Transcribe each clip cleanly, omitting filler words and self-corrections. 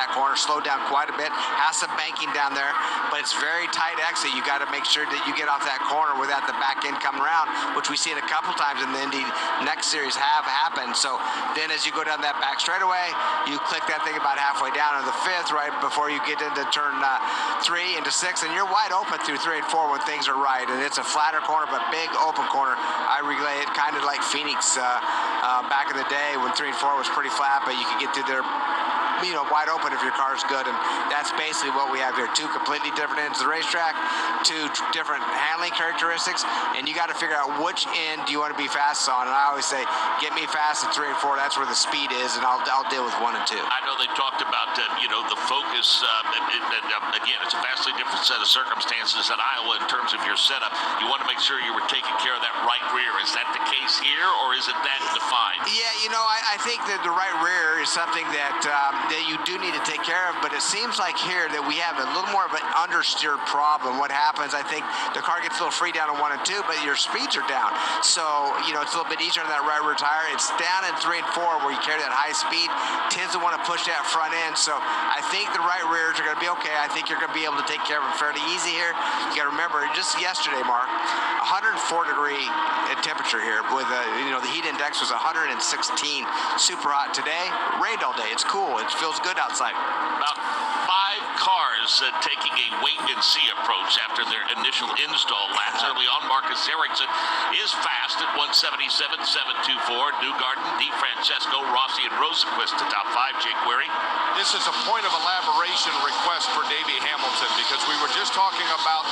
that corner, slowed down quite a bit, has some banking down there, but it's very tight exit. You got to make sure that you get off that corner without the back end coming around, which we see it a couple times in the Indy next series have happened. So then as you go down that back straightaway, you click that thing about halfway down to the fifth, right before you get into turn 3 into 6, and you're wide open through 3 and 4 when things are right. And it's a flatter corner, but big open corner. I relay it kind of like Phoenix back in the day when 3 and 4 was pretty flat, but you could get through there, wide open if your car's good. And that's basically what we have here. 2 completely different ends of the racetrack, 2 different handling characteristics, and you got to figure out which end do you want to be fastest on. And I always say, get me fast at 3 and 4. That's where the speed is, and I'll deal with 1 and 2. I know they talked about the focus. Again, it's a vastly different set of circumstances at Iowa in terms of your setup. You want to make sure you were taking care of that right rear. Is that the case here, or is it that defined? Yeah, I think that the right rear is something that you do need to take care of, but it seems like here that we have a little more of an understeer problem. What happens, I think the car gets a little free down in 1 and 2, but your speeds are down. So, it's a little bit easier on that right rear tire. It's down in 3 and 4 where you carry that high speed, tends to want to push that front end. So I think the right rears are going to be okay. I think you're going to be able to take care of them fairly easy here. You got to remember, just yesterday, Mark, 104-degree temperature here with, the heat index was 116. Super hot today. Rained all day. It's cool. It feels good outside. About 5 cars taking a wait-and-see approach after their initial install laps. Early on, Marcus Ericsson is fast at 177.724. Newgarden, DeFrancesco, Rossi, and Rosenquist to top 5. Jake Query. This is a point of elaboration request for Davey Hamilton, because we were just talking about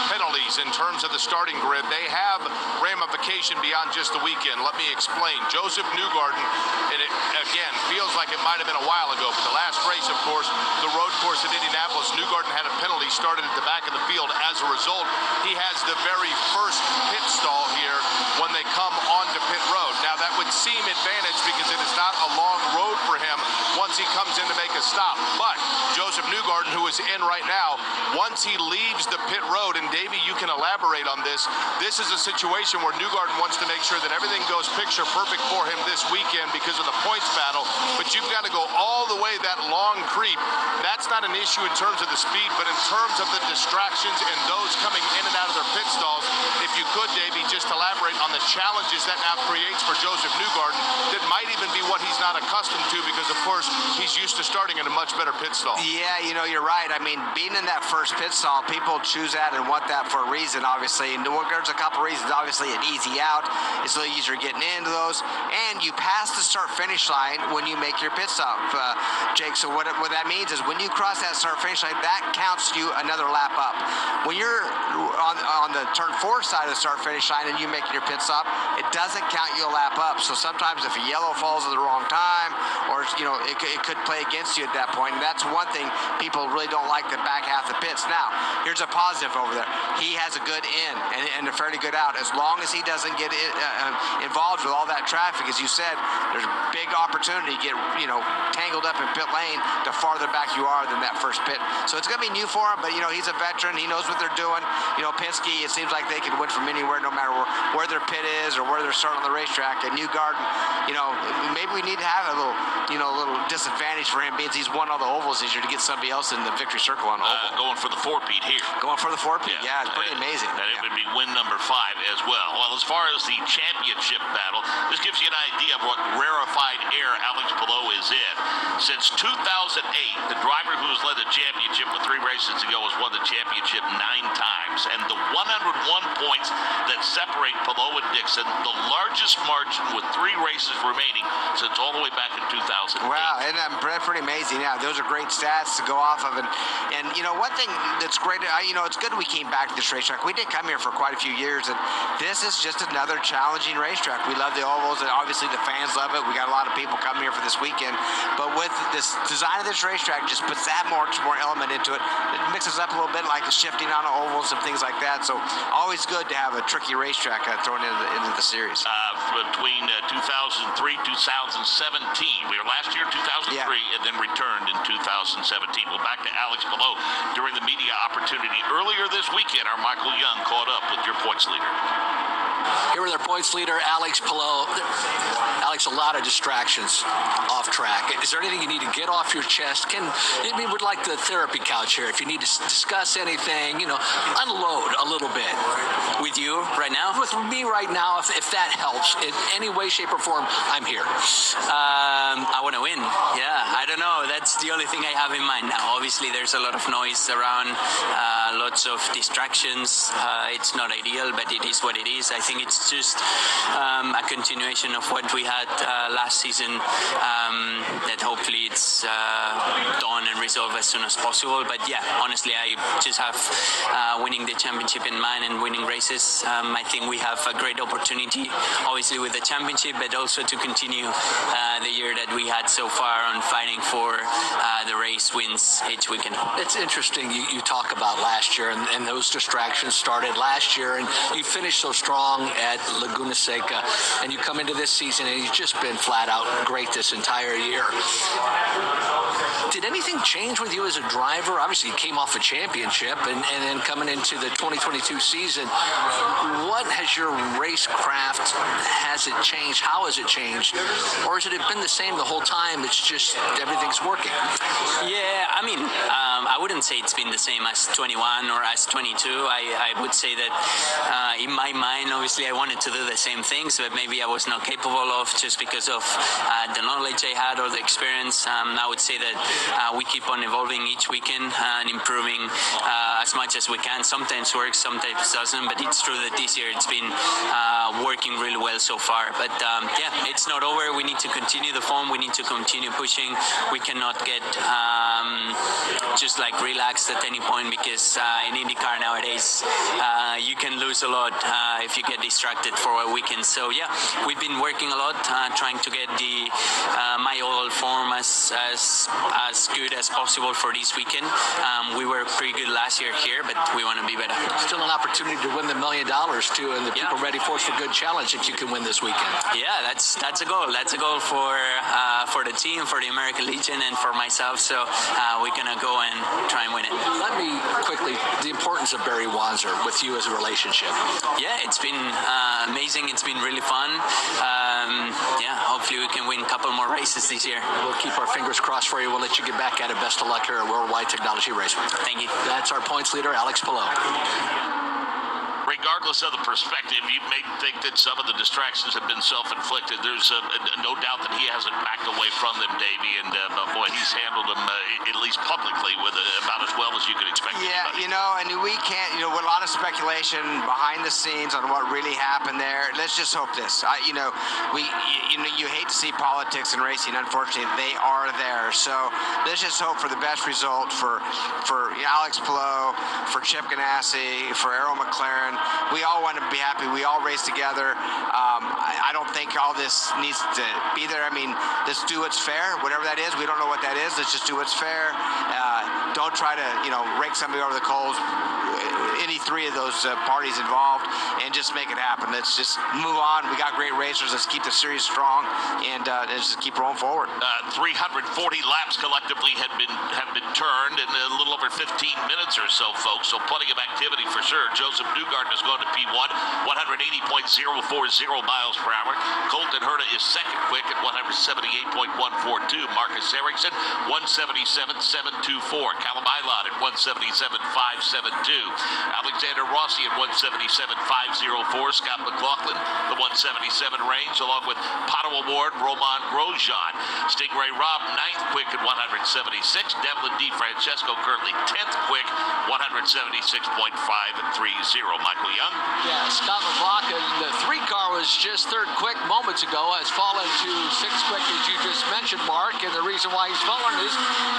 penalties in terms of the starting grid. They have ramification beyond just the weekend. Let me explain. Joseph Newgarden, and it, again, feels like it might have been a while ago, but the last race, of course, the road course at Indianapolis, Newgarden had a penalty, started at the back of the field. As a result, he has the very first pit stall here when they come onto pit road. Now, that would seem advantage because it is not a long road for him once he comes in to make a stop. But Joseph Newgarden, who is in right now, once he leaves the pit road, and Davey, you can elaborate on this, this is a situation where Newgarden wants to make sure that everything goes picture perfect for him this weekend because of the points battle, but you've got to go all the way that long creep. That's not an issue in terms of the speed, but in terms of the distractions and those coming in and out of their pit stalls, if you could, Davey, just elaborate on the challenges that now creates for Joseph Newgarden that might even be what he's not accustomed to because, of course, he's used to starting in a much better pit stall. Yeah, you're right. I mean, being in that first pit stall, people choose that and want that for a reason, obviously. And there's a couple reasons. Obviously, an easy out. It's a little easier getting into those. And you pass the start-finish line when you make your pit stop, Jake. So what that means is when you cross that start-finish line, that counts you another lap up. When you're on the turn 4 side of the start-finish line and you make your pit stop, it doesn't count you a lap up. So sometimes if a yellow falls at the wrong time, or it could play against you at that point. And that's one thing people really don't like, the back half of the pits. Now, here's a positive over there. He has a good in and a fairly good out. As long as he doesn't get involved with all that traffic, as you said, there's big opportunity to get tangled up in pit lane the farther back you are than that first pit. So it's going to be new for him, but he's a veteran. He knows what they're doing. Penske, it seems like they can win from anywhere, no matter where their pit is or where they're starting on the racetrack. And Newgarden, maybe we need to have a little disadvantage for him, because he's won all the ovals this year, to get somebody else in the victory circle on oval. Going for the 4-peat here. Going for the 4-peat, yeah, it's pretty amazing. That it would be win number 5 as well. Well, as far as the championship battle, this gives you an idea of what rarefied air Alex Palou is in. Since 2008, the driver who has led the championship with 3 races to go has won the championship 9 times. And the 101 points that separate Palou and Dixon, the largest margin with 3 races remaining since all the way back in 2008. Wow, and that's pretty amazing. Yeah, those are great stats to go off of. And one thing that's great, it's good we came back to this racetrack. We did come here for quite a few years, and this is just another challenging racetrack. We love the ovals, and obviously the fans love it. We got a lot of people coming here for this weekend. But with this design of this racetrack, just puts that much more element into it. It mixes up a little bit, like the shifting on ovals and things like that. So always good to have a tricky racetrack thrown into the series. Between 2003, 2017. We were last year 2003, and then returned in 2017. Well, back to Alex Palou during the media opportunity earlier this weekend. Our Michael Young caught up with your points leader. Here with our points leader, Alex Palou. Alex, a lot of distractions off track. Is there anything you need to get off your chest? We would like the therapy couch here. If you need to discuss anything, unload a little bit. With you right now? With me right now, if that helps in any way, shape, or form, I'm here. I want to win. Yeah, I don't know. That's the only thing I have in mind now. Obviously, there's a lot of noise around, lots of distractions. It's not ideal, but it is what it is. I think it's just a continuation of what we had last season, that hopefully it's done and resolved as soon as possible. But yeah, honestly, I just have winning the championship in mind and winning races. I think we have a great opportunity, obviously with the championship, but also to continue the year that we had so far on fighting for the race wins each weekend. It's interesting you talk about last year, and those distractions started last year, and you finished so strong at Laguna Seca, and you come into this season and you've just been flat out great this entire year. Did anything change with you as a driver? Obviously, you came off a championship, and then coming into the 2022 season, what has your racecraft, has it changed? How has it changed? Or has it been the same the whole time? It's just everything's working. Yeah, I mean, I wouldn't say it's been the same as 21 or as 22. I would say that in my mind, obviously, I wanted to do the same things, but maybe I was not capable of just because of the knowledge I had or the experience. I would say that we keep on evolving each weekend and improving as much as we can. Sometimes works, sometimes doesn't, but it's true that this year it's been working really well so far. But yeah, it's not over. We need to continue the form. We need to continue pushing. We cannot get just like relaxed at any point, because in Indycar nowadays you can lose a lot if you get distracted for a weekend. So yeah, we've been working a lot, trying to get the my overall form as good as possible for this weekend. We were pretty good last year here, but we want to be better. Still an opportunity to win the $1 million too, and the people ready for us for good challenge that you can win this weekend. Yeah, that's a goal. That's a goal for the team, for the American Legion, and for myself. So we're gonna go and try and win it. Let me quickly, the importance of Barry Wanzer with you as a relationship. Yeah, it's been amazing. It's been really fun. Yeah, hopefully we can win a couple more races this year. We'll keep our fingers crossed for you. We'll let you get back at it. Best of luck here at Worldwide Technology Raceway. Thank you. That's our points leader, Alex Palou. Regardless of the perspective, you may think that some of the distractions have been self-inflicted. There's no doubt that he hasn't backed away from them, Davey, and boy, he's handled them at least publicly with about as well as you could expect. Yeah, anybody. and we can't, with a lot of speculation behind the scenes on what really happened there. Let's just hope this. You hate to see politics in racing. Unfortunately, they are there. So let's just hope for the best result for Alex Palou, for Chip Ganassi, for Errol McLaren. We all want to be happy. We all race together. I don't think all this needs to be there. I mean, let's do what's fair, whatever that is. We don't know what that is. Let's just do what's fair. Don't try to, rake somebody over the coals, any three of those parties involved, and just make it happen. Let's just move on. We got great racers. Let's keep the series strong, and let's just keep rolling forward. 340 laps collectively have been turned in a little over 15 minutes or so, folks. So plenty of activity for sure. Joseph Newgarden is going to P1, 180.040 miles per hour. Colton Herta is second quick at 178.142. Marcus Ericsson, 177.724. Callum Eilon at 177.572. Alexander Rossi at 177.504. Scott McLaughlin, the 177 range, along with Pato Award, Roman Grosjean. Stingray Robb, 9th quick at 176. Devlin DeFrancesco currently 10th quick, 176.530. Michael Young. Yeah, Scott McLaughlin, the 3-car was just 3rd quick moments ago, has fallen to 6th quick, as you just mentioned, Mark, and the reason why he's fallen is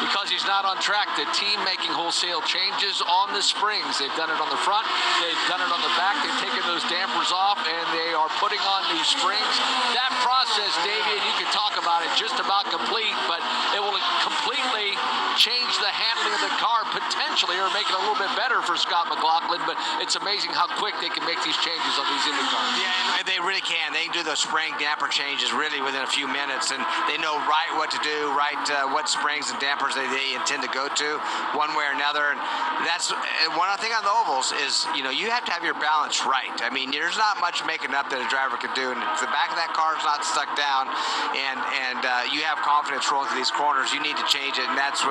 because he's not on track. The team making wholesale changes on the springs. They've done it on the front, they've done it on the back, they've taken those dampers off, and they are putting on new springs. That process, Davey, and you can talk about it, just about complete, but it will completely change the handling of the car potentially, or make it a little bit better for Scott McLaughlin. But it's amazing how quick they can make these changes on these Indycars. Yeah, and they really can. They can do those spring damper changes really within a few minutes, and they know right what to do, right what springs and dampers they intend to go to one way or another. And that's one thing on the ovals is, you have to have your balance right. I mean, there's not much making up that a driver can do, and if the back of that car is not stuck down and you have confidence rolling through these corners, you need to change it. And that's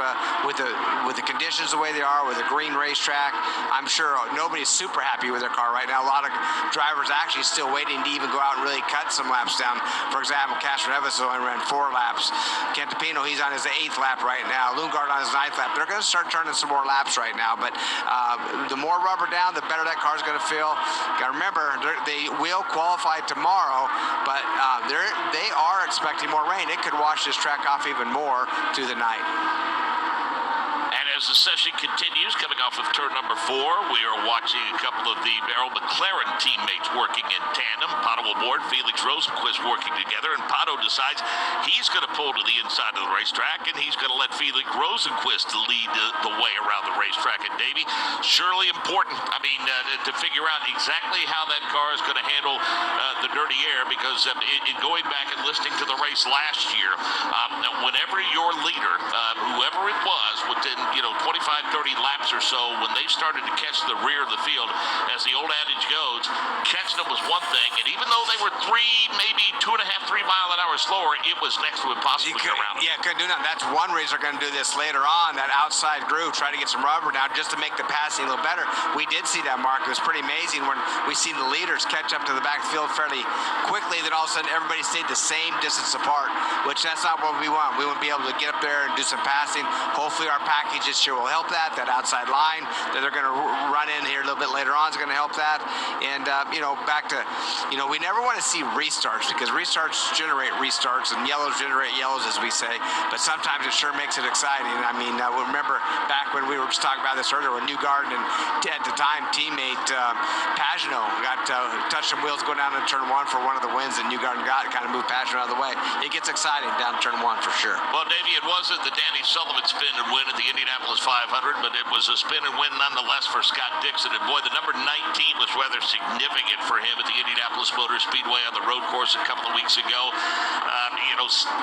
with the conditions the way they are, with a green racetrack, I'm sure nobody's super happy with their car right now. A lot of drivers actually still waiting to even go out and really cut some laps down. For example, Castroneves only ran 4 laps. Canapino, he's on his 8th lap right now. Lundgaard on his 9th lap. They're going to start turning some more laps right now, but the more rubber down, the better that car's going to feel. Got to remember, they will qualify tomorrow, but they are expecting more rain. It could wash this track off even more through the night. And as the session continues, coming off of turn number 4, we are watching a couple of the Errol McLaren teammates working in tandem. Pato aboard, Felix Rosenqvist working together, and Pato decides he's going to pull to the inside of the racetrack, and he's going to let Felix Rosenqvist lead the way around the racetrack. And Davey, surely important, to figure out exactly how that car is going to handle the dirty air, because in going back and listening to the race last year, whenever your leader, whoever it was, within 25-30 laps or so, when they started to catch the rear of the field, as the old adage goes, catching them was one thing, and even though they were 3, maybe 2.5, 3 mile an hour slower, it was next to impossible to get around them. Yeah, couldn't do nothing. That's one reason they're going to do this later on, that outside groove, try to get some rubber down just to make the passing a little better. We did see that, Mark. It was pretty amazing when we seen the leaders catch up to the back field fairly quickly, then all of a sudden everybody stayed the same distance apart, which that's not what we want. We want to be able to get up there and do some passing. Hopefully our package this year will help that outside line that they're going to run in here a little bit later on is going to help that. And, back to, we never want to see restarts, because restarts generate restarts and yellows generate yellows, as we say, but sometimes it sure makes it exciting. I mean, I remember back when we were just talking about this earlier, when Newgarden and at the time teammate Pagano got touched some wheels going down to turn 1 for one of the wins that Newgarden got, kind of moved Pagano out of the way. It gets exciting down to turn 1 for sure. Well, Davey, it wasn't the Danny Sullivan spin and win at the Indianapolis 500, but it was a spin and win nonetheless for Scott Dixon. And boy, the number 19 was rather significant for him at the Indianapolis Motor Speedway on the road course a couple of weeks ago.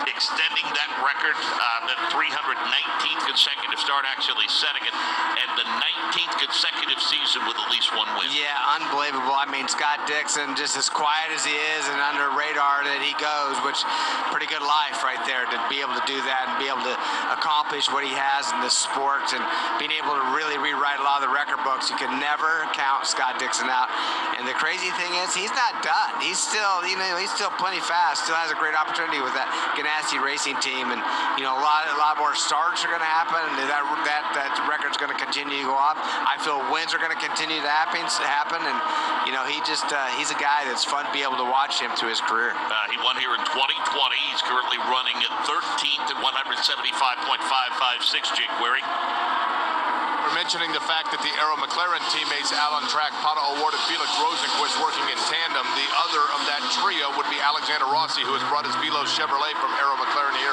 Extending that record, that 319th consecutive start, actually setting it, and the 19th consecutive season with at least 1 win. Yeah, unbelievable. I mean, Scott Dixon, just as quiet as he is and under radar that he goes, which pretty good life right there to be able to do that and be able to accomplish what he has in this sport, and being able to really rewrite a lot of the record books. You can never count Scott Dixon out. And the crazy thing is, he's not done. He's still, he's still plenty fast. Still has a great opportunity with that Ganassi Racing team, and a lot more starts are going to happen. And that record's going to continue to go up. I feel wins are going to continue to happen, and he's a guy that's fun to be able to watch him through his career. He won here in 2020. He's currently running at 13th at 175.556. Jake Query. We're mentioning the fact that the Arrow McLaren teammates out on track, Pato awarded Felix Rosenqvist working in tandem. The other of that trio would be Alexander Rossi, who has brought his Velos Chevrolet from Arrow McLaren here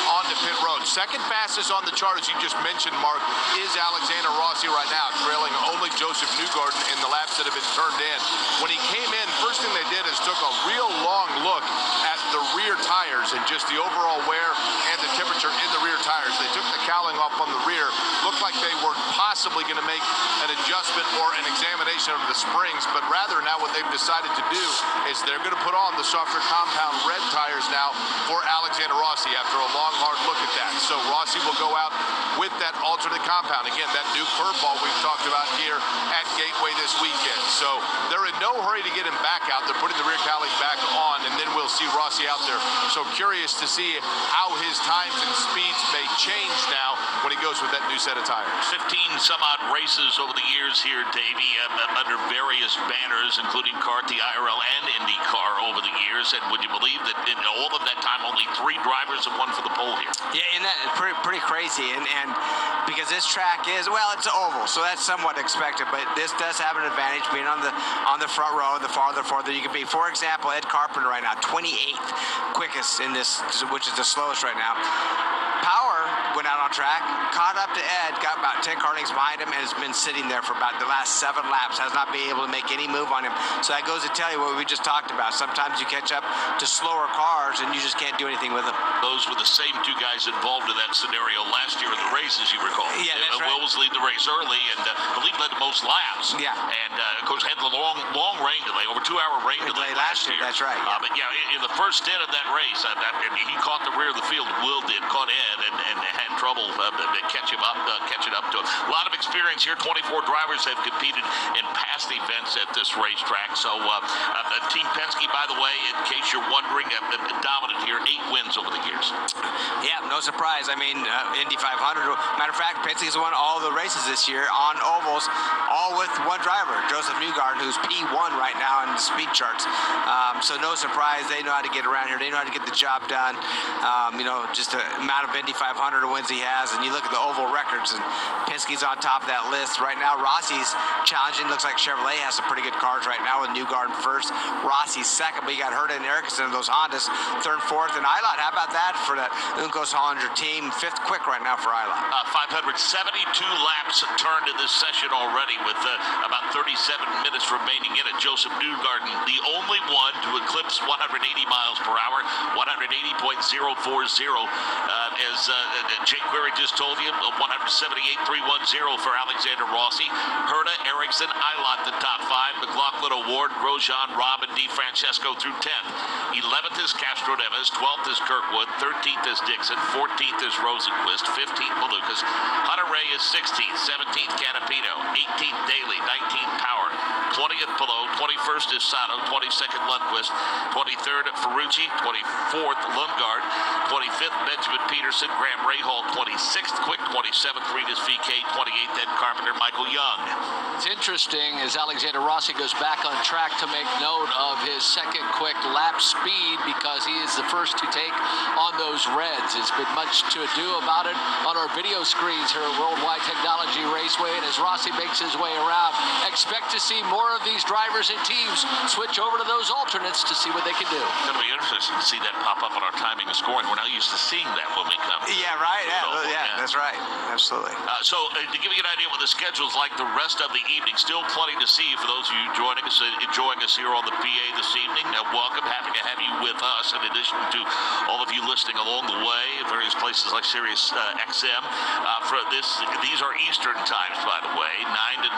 onto pit road. Second fastest on the chart, as you just mentioned, Mark, is Alexander Rossi right now, trailing only Joseph Newgarden in the laps that have been turned in. When he came in, first thing they did is took a real long look at the rear tires and just the overall wear and the temperature in the rear tires. They took the cowling off on the rear. Looked like they were possibly going to make an adjustment or an examination of the springs, but rather now what they've decided to do is they're going to put on the softer compound red tires now for Alexander Rossi after a long, hard look at that. So Rossi will go out with that alternate compound. Again, that new curveball we've talked about here at Gateway this weekend. So they're in no hurry to get him back out. They're putting the rear cowling back on, and then we'll see Rossi out there. So curious to see how his times and speeds may change now when he goes with that new set of tires. 15 some odd races over the years here, Davey, under various banners, including CART, the IRL, and Indycar over the years. And would you believe that in all of that time, only 3 drivers have won for the pole here? Yeah, and that is pretty crazy. And because this track is, well, it's oval, so that's somewhat expected. But this does have an advantage being on the front row. The farther you can be. For example, Ed Carpenter right now, 28th quickest in this, which is the slowest right now. Power went out on on track, caught up to Ed, got about 10 car lengths behind him, and has been sitting there for about the last 7 laps, has not been able to make any move on him. So that goes to tell you what we just talked about. Sometimes you catch up to slower cars and you just can't do anything with them. Those were the same 2 guys involved in that scenario last year in the race, as you recall. Yeah, that's right. Will was leading the race early, and I believe led the most laps. Yeah. And, of course, had the long rain delay, over 2-hour rain delay last year. That's right. Yeah. But, yeah, in the first stint of that race, he caught the rear of the field. Will did, caught Ed, and had trouble catching up to him. A lot of experience here. 24 drivers have competed in past events at this racetrack. So, Team Penske, by the way, in case you're wondering, dominant here, 8 wins over the years. Yeah, no surprise. I mean, Indy 500. Matter of fact, Penske's won all the races this year on ovals, all with one driver, Joseph Newgarden, who's P1 right now in the speed charts. So no surprise. They know how to get around here. They know how to get the job done. Just the amount of Indy 500 wins he has, and you look at the oval records, and Penske's on top of that list right now. Rossi's challenging. Looks like Chevrolet has some pretty good cars right now with Newgarden first, Rossi's second, but you got Herta and Ericsson in those Hondas, third, fourth, and Eilot. How about that for the Uncos Hollinger team? 5th quick right now for Eilot. 572 laps turned in this session already, with about 37 minutes remaining in it. Joseph Newgarden, the only one to eclipse 180 miles per hour, 180.040. As Jake Query just told you, 178.310 for Alexander Rossi. Herta, Ericsson, Eilot, the top 5. McLaughlin, Award, Grosjean, Robb, and DeFrancesco through 10th. 11th is Castro Neves, 12th is Kirkwood, 13th is Dixon, 14th is Rosenquist, 15th Malukas. Hunter Ray is 16th, 17th Canapino, 18th Daly, 19th Power, 20th Pillow, 21st is Sato, 22nd Lundquist, 23rd Ferrucci, 24th Lundgaard, 25th Benjamin Peterson, Graham Rahal, 26th Quick, 27th Regis VK, 28th Ed Carpenter, Michael Young. It's interesting as Alexander Rossi goes back on track to make note of his second quick lap speed, because he is the first to take on those reds. It's been much to ado about it on our video screens here at Worldwide Technology Raceway, and as Rossi makes his way around, expect to see more of these drivers and teams switch over to those alternates to see what they can do. It's going to be interesting to see that pop up on our timing and scoring. We're not used to seeing that when we come. Yeah, right. Yeah, that's right. Absolutely. So to give you an idea what the schedule's like the rest of the evening, still plenty to see for those of you enjoying us here on the PA this evening. Welcome. Happy to have you with us, in addition to all of you listening along the way at various places like Sirius XM. These are Eastern times, by the way, 9 to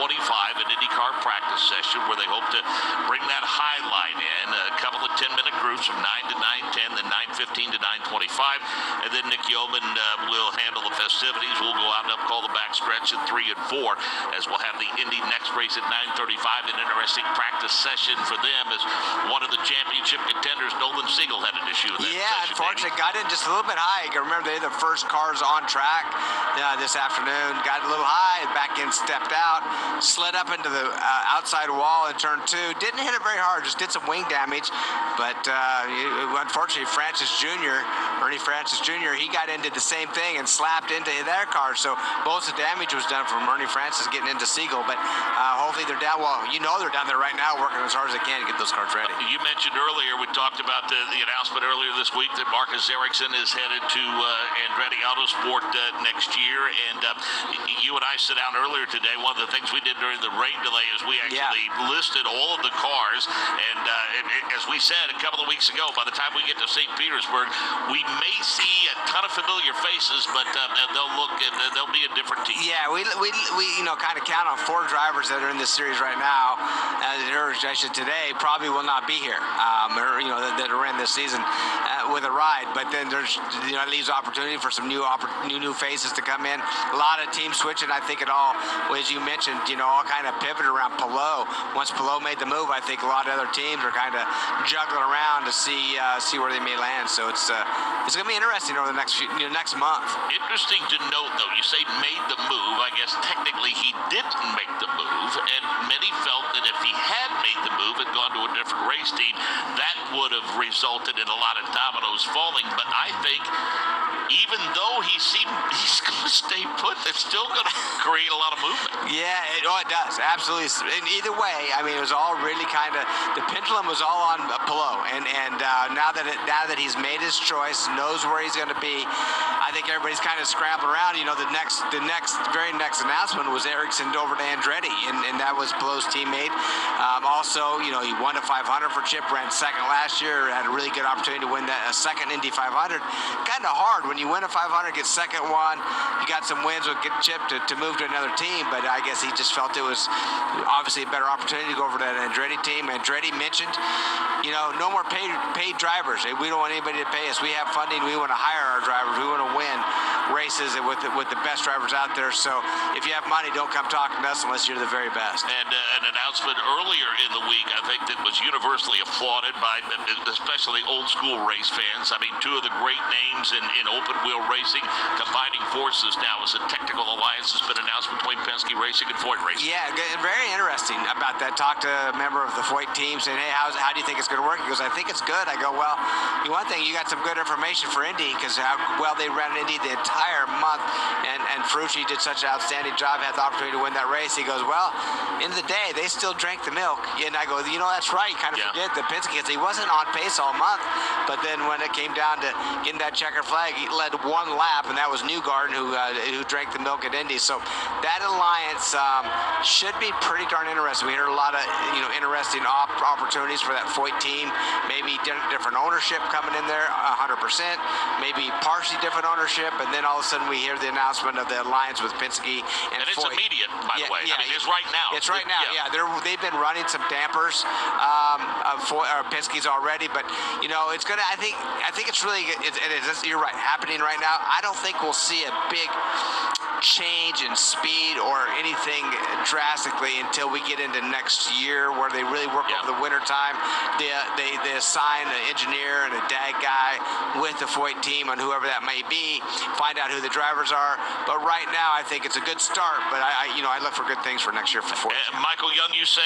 9:25, an Indycar practice session where they hope to bring that high line in. A couple of 10-minute groups from 9 to 9:10, then 9:15 to 9:25, and then Nick Yeoman will handle the festivities. We'll go out and up call the backstretch at 3 and 4, as we'll have the Indy next race at 9:35. An interesting practice session for them, as one of the championship contenders, Nolan Siegel, had an issue with that session. Unfortunately, got in just a little bit high. You remember they're the first cars on track this afternoon. Got a little high, back in, stepped out, slid up into the outside wall in turn 2. Didn't hit it very hard, just did some wing damage. But unfortunately, Ernie Francis Jr., he got into the same thing and slapped into their car. So most of the damage was done from Ernie Francis getting into Siegel. But hopefully they're down. Well, they're down there right now working as hard as they can to get those cars ready. You mentioned earlier, we talked about the announcement earlier this week that Marcus Ericsson is headed to Andretti Autosport next year. And you and I sat down earlier today. One of the things we did during the rain delay is we actually listed all of the cars. And as we said a couple of weeks ago, by the time we get to St. Petersburg, we may see a ton of familiar faces, but they'll be a different team. Yeah, we kind of count on 4 drivers that are in this series right now. Today probably will not be here, that are in this season with a ride. But then there's, it leaves opportunity for some new faces to come in. A lot of teams switching. I think it all, as you mentioned, all kind of pivoted around Palou. Once Palou made the move, I think a lot of other teams are kind of juggling around to see where they may land. So it's going to be interesting over the next month. Interesting to note, though, you say made the move. I guess technically he didn't make the move, and many felt that if he had made the move and gone to a different race team, that would have resulted in a lot of dominoes falling. But I think even though he's going to stay put, it's still going to create a lot of movement. Yeah, it does. Absolutely. And either way, I mean, it was all really kind of, the pendulum was all on Palou. And now that he's made his choice, knows where he's going to be, I I think everybody's kind of scrambling around. You know, the very next announcement was Ericsson over to Andretti, and that was Pelot's teammate. Also, you know, he won a 500 for Chip, ran second last year, had a really good opportunity to win a second Indy 500. Kind of hard when you win a 500, get second one. You got some wins with Chip to move to another team, but I guess he just felt it was obviously a better opportunity to go over to that Andretti team. Andretti mentioned, you know, no more paid drivers. We don't want anybody to pay us. We have funding. We want to hire our drivers. We want to win races with the best drivers out there. So if you have money, don't come talking to us unless you're the very best. And an announcement earlier in the week, I think, that was universally applauded by especially old school race fans. I mean, two of the great names in open wheel racing combining forces now as a technical alliance has been announced between Penske Racing and Ford Racing. Yeah, very interesting about that. Talked to a member of the Foyt team saying, hey, how do you think it's going to work? He goes, I think it's good. I go, well, one thing, you got some good information for Indy because how well they ran Indy the entire month, and Ferrucci did such an outstanding job, had the opportunity to win that race. He goes, well, end of the day, they still drank the milk. And I go, you know, that's right. You kind of forget that Penske, he wasn't on pace all month, but then when it came down to getting that checker flag, he led one lap, and that was Newgarden who drank the milk at Indy. So that alliance should be pretty darn interesting. We heard a lot of, you know, interesting opportunities for that Foyt team. Maybe different ownership coming in there, 100%. Maybe partially different ownership, and then all of a sudden we hear the announcement of the alliance with Penske and it's Foyt. Immediate, by the way. Yeah, I mean, it's right now. It's right now. Yeah, they've been running some dampers of Penske's already, but you know, it's gonna. I think it's really. It is. You're right. Happening right now. I don't think we'll see a big change in speed or anything drastically until we get into next year, where they really work over the winter time. They assign an engineer and a DAG guy with the Foyt team on whoever that may be, find out who the drivers are. But right now, I think it's a good start. But I look for good things for next year for Foyt. Michael Young, you say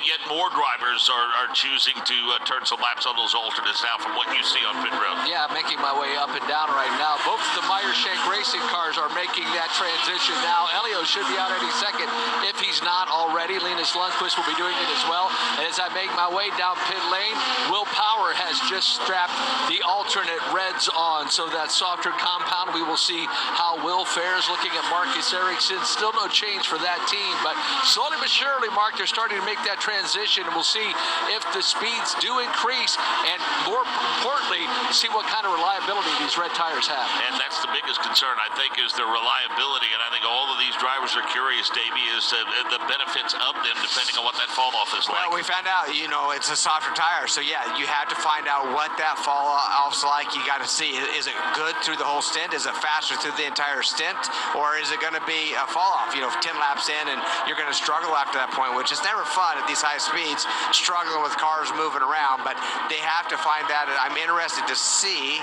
yet more drivers are choosing to turn some laps on those alternates now from what you see on pit road. Yeah, making my way up and down right now. Both of the Meyer-Shank racing cars are making that transition now. Elio should be out any second if he's not already. Linus Lundqvist will be doing it as well. And as I make my way down pit lane, Will Power has just strapped the alternate reds on. So that softer compound, we will see how Will fares. Looking at Marcus Ericsson, still no change for that team. But slowly but surely, Mark, they're starting to make that transition. And we'll see if the speeds do increase. And more importantly, see what kind of reliability these red tires have. And that's the biggest concern, I think, is their reliability. And I think all of these drivers are curious, Davey, is the benefits of them depending on what that fall off is like. Well, we found out, you know, it's a softer tire. So, yeah, you have to find out what that fall off's like. You got to see, is it good through the whole stint? Is it faster through the entire stint? Or is it going to be a fall off, you know, 10 laps in, and you're going to struggle after that point, which is never fun at these high speeds, struggling with cars moving around. But they have to find that. I'm interested to see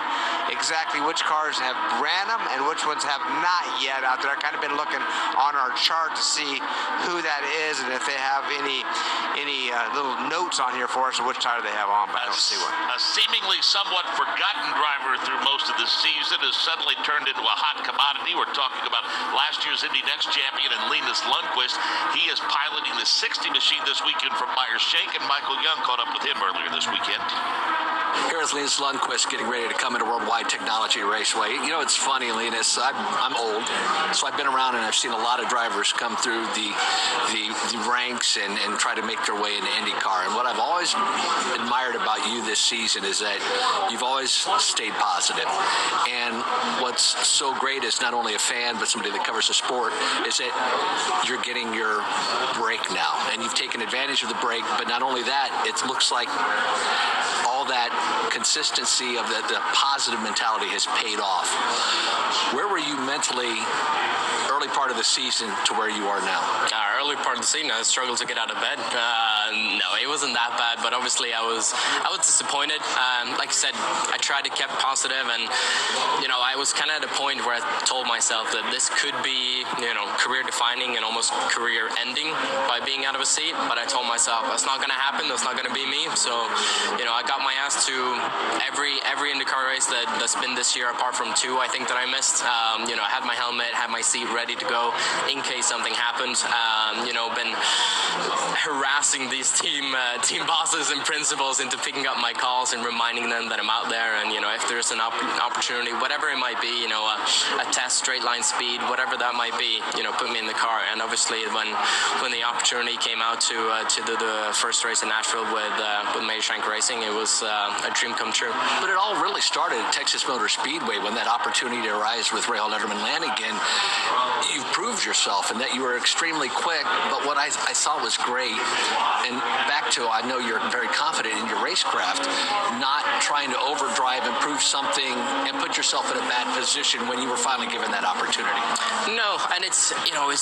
exactly which cars have ran them and which ones have not yet out there. I've kind of been looking on our chart to see who that is and if they have any little notes on here for us of which tire they have on, but I don't see one. A seemingly somewhat forgotten driver through most of the season has suddenly turned into a hot commodity. We're talking about last year's Indy Next champion and Linus Lundqvist. He is piloting the 60 machine this weekend from Meyer-Shank, and Michael Young caught up with him earlier this weekend. Here's Linus Lundqvist getting ready to come into Worldwide Technology Raceway. You know, it's funny, Linus, I'm old, so I've been around and I've seen a lot of drivers come through the ranks and try to make their way into Indycar. And what I've always admired about you this season is that you've always stayed positive. And what's so great is not only a fan, but somebody that covers the sport, is that you're getting your break now. And you've taken advantage of the break, but not only that, it looks like all that consistency of the positive mentality has paid off. Where were you mentally early part of the season to where you are now? Early part of the season, I struggled to get out of bed. No, it wasn't that bad, but obviously I was disappointed. Like I said, I tried to keep positive, and you know, I was kind of at a point where I told myself that this could be, you know, career-defining and almost career-ending by being out of a seat. But I told myself that's not going to happen. That's not going to be me. So, you know, I got my ass to every IndyCar race that's been this year, apart from two, I think, that I missed. You know, I had my helmet, had my seat ready to go in case something happens. Been harassing these team bosses and principals into picking up my calls and reminding them that I'm out there, and if there's an opportunity, whatever it might be, a test, straight line speed, whatever that might be, put me in the car. And obviously when the opportunity came out to do the first race in Nashville with Major Shank Racing, it was a dream come true. But it all really started at Texas Motor Speedway when that opportunity arose with Rahal Letterman Lanigan. You've proved yourself and that you were extremely quick, but what I saw was great. And back to, I know you're very confident in your racecraft, not trying to overdrive and prove something and put yourself in a bad position when you were finally given that opportunity. No, and it's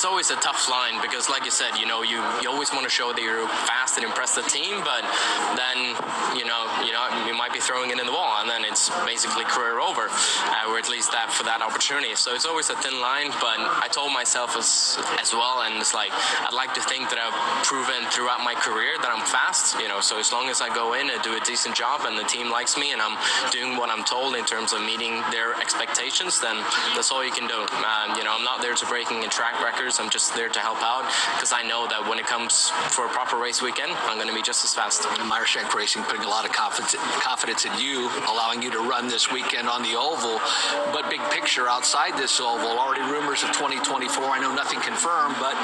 always a tough line because, like you said, you always want to show that you're fast and impress the team, but then you might be throwing it in the wall, and then it's basically career over, or at least that for that opportunity. So it's always a thin line, but I told myself as well, and it's like I'd like to think that I've proven throughout my career that I'm fast. So as long as I go in and do a decent job, and the team likes me, and I'm doing what I'm told in terms of meeting their expectations, then that's all you can do. I'm not there to breaking track records. I'm just there to help out because I know that when it comes for a proper race weekend, I'm going to be just as fast. Meyer Shank Racing putting a lot of confidence in you, allowing you to run this weekend on the oval. But big picture outside this oval, already rumors of 2024. I know nothing confirmed, but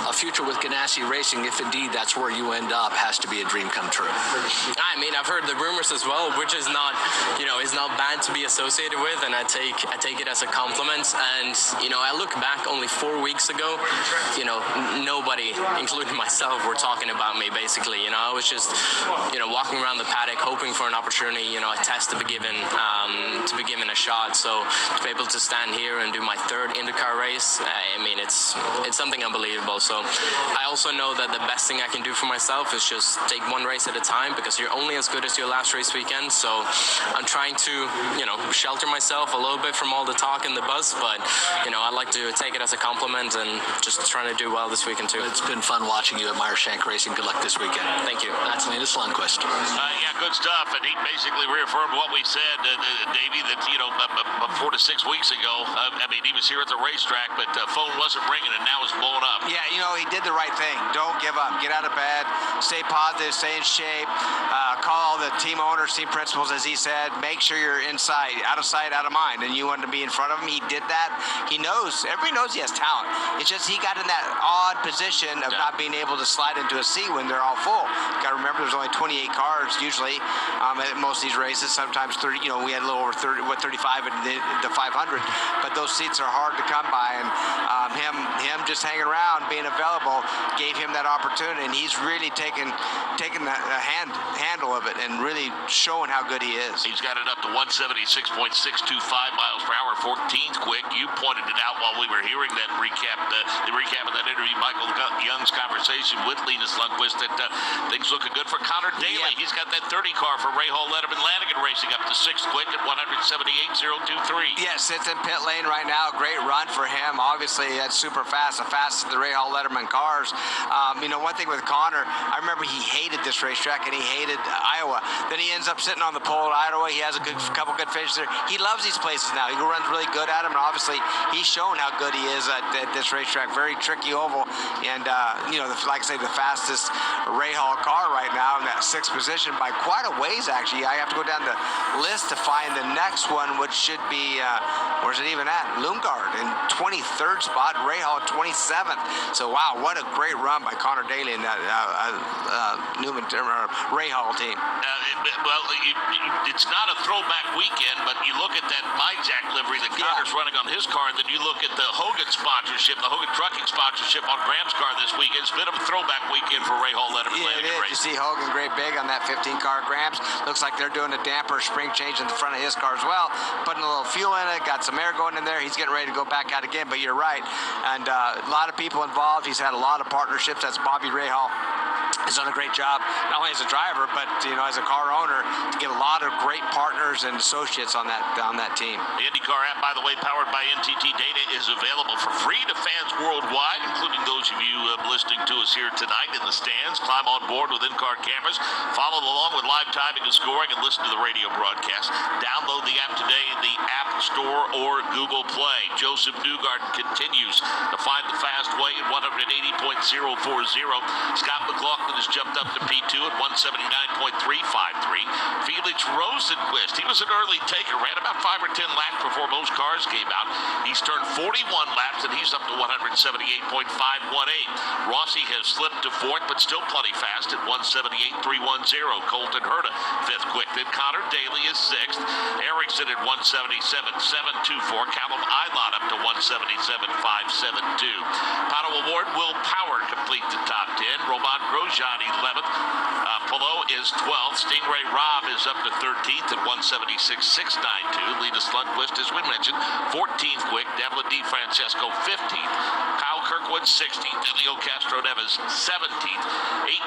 a future with Ganassi Racing, if indeed that's where you end up, has to be a dream come true. I mean, I've heard the rumors as well, which is not, is not bad to be associated with, and I take it as a compliment. And I look back only 4 weeks ago, nobody, including myself, were talking about me. Basically, I was just, walking around the paddock, hoping for an opportunity, a test to be given a shot. So to be able to stand here and do my third Indycar race, I mean, it's something unbelievable. So I also know that the best thing I can do for myself is just take one race at a time, because you're only as good as your last race weekend. So I'm trying to, shelter myself a little bit from all the talk and the buzz, but, I like to take it as a compliment and just trying to do well this weekend too. It's been fun watching you at Meyer Shank Racing. Good luck this weekend. Thank you. That's Linus Lundqvist. Yeah, good stuff. And he basically reaffirmed what we said, Davey, that, 4 to 6 weeks ago, he was here at the racetrack, but the phone wasn't ringing, and now it's blowing up. Yeah, he did the right thing. Don't give up. Get out of bed. Stay positive. Stay in shape. Call the team owners, team principals, as he said. Make sure you're inside, out of sight, out of mind, and you want to be in front of him. He did that. He knows. Everybody knows he has talent. It's just he got in that odd position of not being able to slide into a seat when they're all full. Got to remember, there's only 28 cars usually at most of these races. Sometimes 30. We had a little over 35 at the 500, but those seats are hard to come by, and him just hanging around, being available, gave him that opportunity, and he's really taken the handle of it and really showing how good he is. He's got it up to 176.625 miles per hour, 14th quick. You pointed it out while we were hearing that recap, the recap of that interview, Michael Young's conversation with Linus Lundqvist, that things looking good for Connor Daly. Yeah. He's got that 30 car for Rahal Letterman Lanigan Racing up to 6th quick at 178.023. Yeah, sits in pit lane right now. Great run for him. Obviously, that's super fast, the fastest of the Rahal Letterman cars. One thing with Connor, I remember he hated this racetrack and he hated Iowa. Then he ends up sitting on the pole at Iowa. He has a couple good finishes there. He loves these places now. He runs really good at them, and obviously he's shown how good he is at this racetrack. Very tricky oval, and like I say, the fastest Rahal car right now in that 6th position by quite a ways. Actually, I have to go down the list to find the next one, which should be where's it even at? Lundgaard in 23rd spot, Rahal 27th. So wow, what a great run by Connor Daly and that Rahal team. It's not a throwback weekend, but you look at that MyJack livery that Connor's running on his car, and then you look at the Hogan sponsorship, the Hogan Trucking sponsorship on Graham's car this weekend. It's a bit of a throwback weekend for Rahal Letterman Lanigan Racing. You see Hogan great big on that 15 car Grams. Looks like they're doing a damper spring change in the front of his car as well. Putting a little fuel in it, got some air going in there. He's getting ready to go back out again, but you're right. And a lot of people involved. He's had a lot of partnerships. That's Bobby Rahal. He's done a great job, not only as a driver, but as a car owner, to get a lot of great partners and associates on that team. The Indycar app, by the way, powered by NTT Data, is available for free to fans worldwide, including those of you listening to us here tonight in the stands. Climb on board with in-car cameras. Follow along with live timing and scoring and listen to the radio broadcast. Download the app today in the App Store or Google Play. Joseph Newgarden continues to find the fast way at 180.040. Scott McLaughlin has jumped up to P2 at 179.353. Felix Rosenquist, he was an early taker, ran about 5 or 10 laps before most cars came out. He's turned 41 laps and he's up to 178.518. Rossi has slipped to fourth, but still plenty fast at 178.310. Colton Herta, fifth quick. Then Connor Daly is sixth. Erickson at 177.724. Callum Eilon up to 177.572. Pato Award, Will Power complete the top 10. Roman Grosjean 11th. Polo is 12th. Stingray Robb is up to 13th at 176.692. Linus Lundqvist, as we mentioned, 14th quick. Devlin D. Francesco 15th. Kyle Kirkwood 16th. Elio Castro Neves 17th.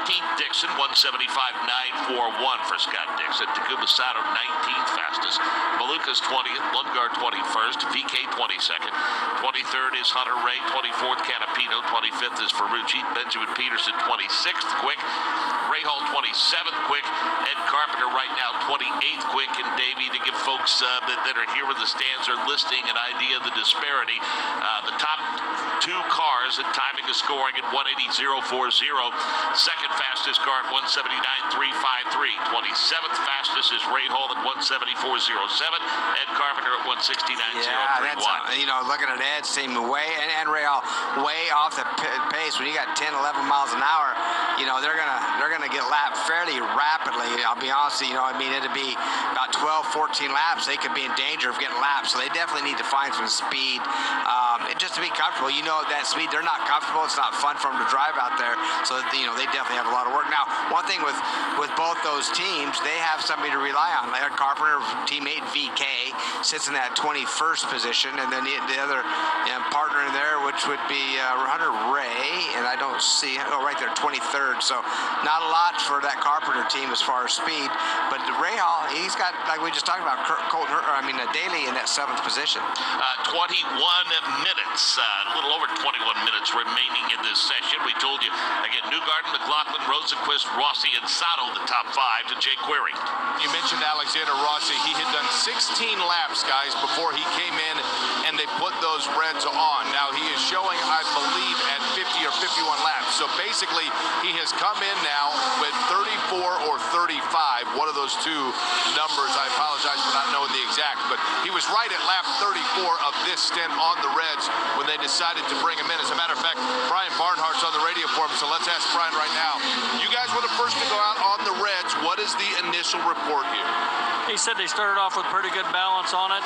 18th Dixon 175.941 for Scott Dixon. Takuma Sato 19th fastest. Maluka's 20th. Lundgaard 21st. VK 22nd. 23rd is Hunter Ray. 24th Canapino. 25th is Ferrucci. Benjamin Peterson 26th quick. Ray Hall 27th quick. Ed Carpenter right now 28th quick. And Davey, to give folks that are here in the stands are listing an idea of the disparity. The top two cars in timing and scoring at 180.040. Second fastest car at 179.353. 27th fastest is Ray Hall at 174.07. Ed Carpenter at 169.031. Yeah, that's, looking at Ed, seemed way, and Ray Hall way off the pace. When you got 10, 11 miles an hour, they're gonna get lapped fairly rapidly. I'll be honest, it'd be about 12, 14 laps. They could be in danger of getting lapped, so they definitely need to find some speed, just to be comfortable. That speed, they're not comfortable. It's not fun for them to drive out there, so they definitely have a lot of work. Now, one thing with both those teams, they have somebody to rely on. Like Carpenter, teammate VK, sits in that 21st position, and then the other partner in there, which would be Hunter Ray, and I don't see, right there, 23rd. So not a lot for that Carpenter team as far as speed, but Ray Hall, he's got, like we just talked about, Daly in that 7th position. 21 minutes, a little over 21 minutes remaining in this session. We told you, again, Newgarden, McLaughlin, Rosenquist, Rossi, and Sato, the top 5 to Jake Query. You mentioned Alexander Rossi. He had done 16 laps, guys, before he came in and they put those reds on. Now, he is showing, I believe, at 50 or 51 laps. So basically, he has come in now with 34 or 35, one of those two numbers. I apologize for not knowing the exact, but he was right at lap 34 of this stint on the Reds when they decided to bring him in. As a matter of fact, Brian Barnhart's on the radio for him, so let's ask Brian right now. You guys were the first to go out on the Reds. What is the initial report here? He said they started off with pretty good balance on it.